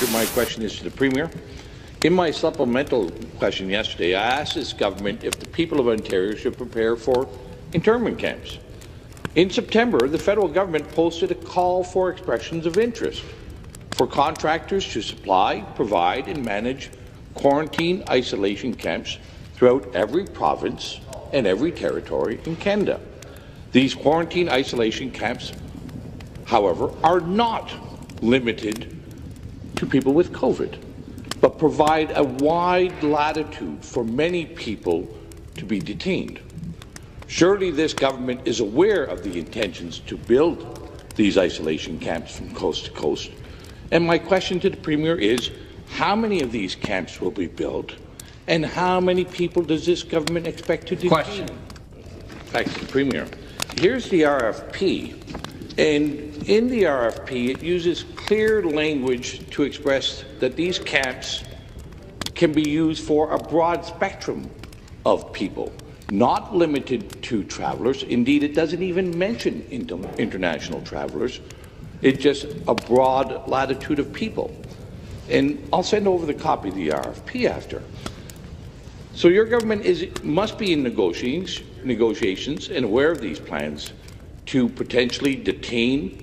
Speaker, my question is to the Premier. In my supplemental question yesterday, I asked this government if the people of Ontario should prepare for internment camps. In September, the federal government posted a call for expressions of interest for contractors to supply, provide and manage quarantine isolation camps throughout every province and every territory in Canada. These quarantine isolation camps, however, are not limited to people with COVID, but provide a wide latitude for many people to be detained. Surely this government is aware of the intentions to build these isolation camps from coast to coast. And my question to the Premier is, how many of these camps will be built, and how many people does this government expect to detain? Question. Back to the Premier. Here's the RFP, and in the RFP it uses clear language to express that these camps can be used for a broad spectrum of people, not limited to travellers. Indeed, it doesn't even mention international travellers. It's just a broad latitude of people. And I'll send over the copy of the RFP after. So your government must be in negotiations and aware of these plans to potentially detain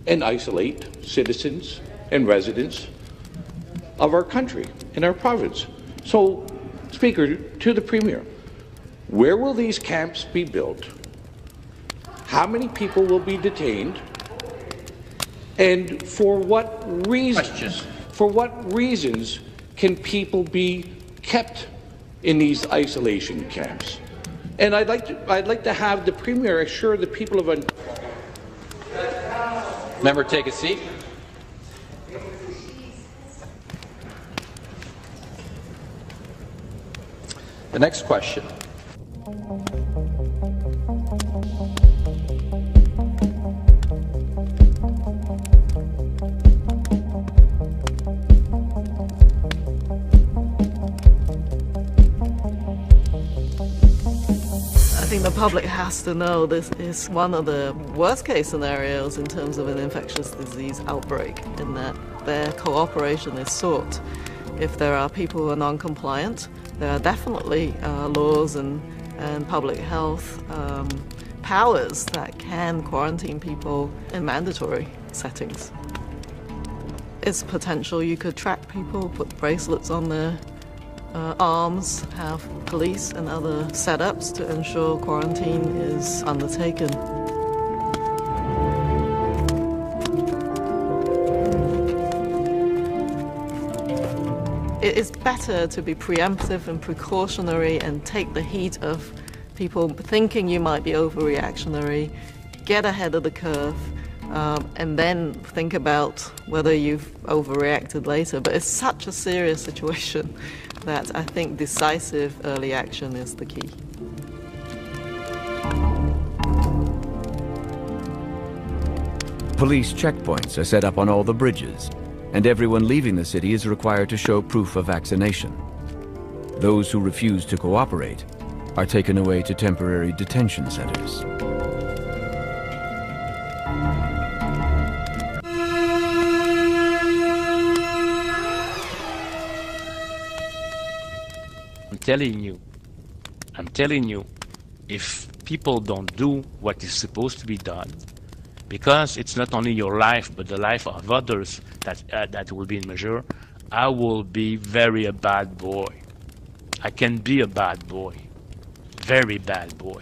and isolate citizens and residents of our country and our province. So, Speaker, to the Premier, where will these camps be built? How many people will be detained? And for what reasons can people be kept in these isolation camps? And I'd like to have the Premier assure the people of Ontario. Member, take a seat. The next question. I think the public has to know this is one of the worst-case scenarios in terms of an infectious disease outbreak, in that their cooperation is sought. If there are people who are non-compliant, there are definitely laws and public health powers that can quarantine people in mandatory settings. It's potential you could track people, put bracelets on their arms, have police and other setups to ensure quarantine is undertaken. It is better to be preemptive and precautionary and take the heat of people thinking you might be overreactionary, get ahead of the curve, and then think about whether you've overreacted later. But it's such a serious situation that I think decisive early action is the key. Police checkpoints are set up on all the bridges, and everyone leaving the city is required to show proof of vaccination. Those who refuse to cooperate are taken away to temporary detention centers. I'm telling you, if people don't do what is supposed to be done, because it's not only your life, but the life of others that will be in measure, I will be a bad boy. I can be a bad boy, very bad boy.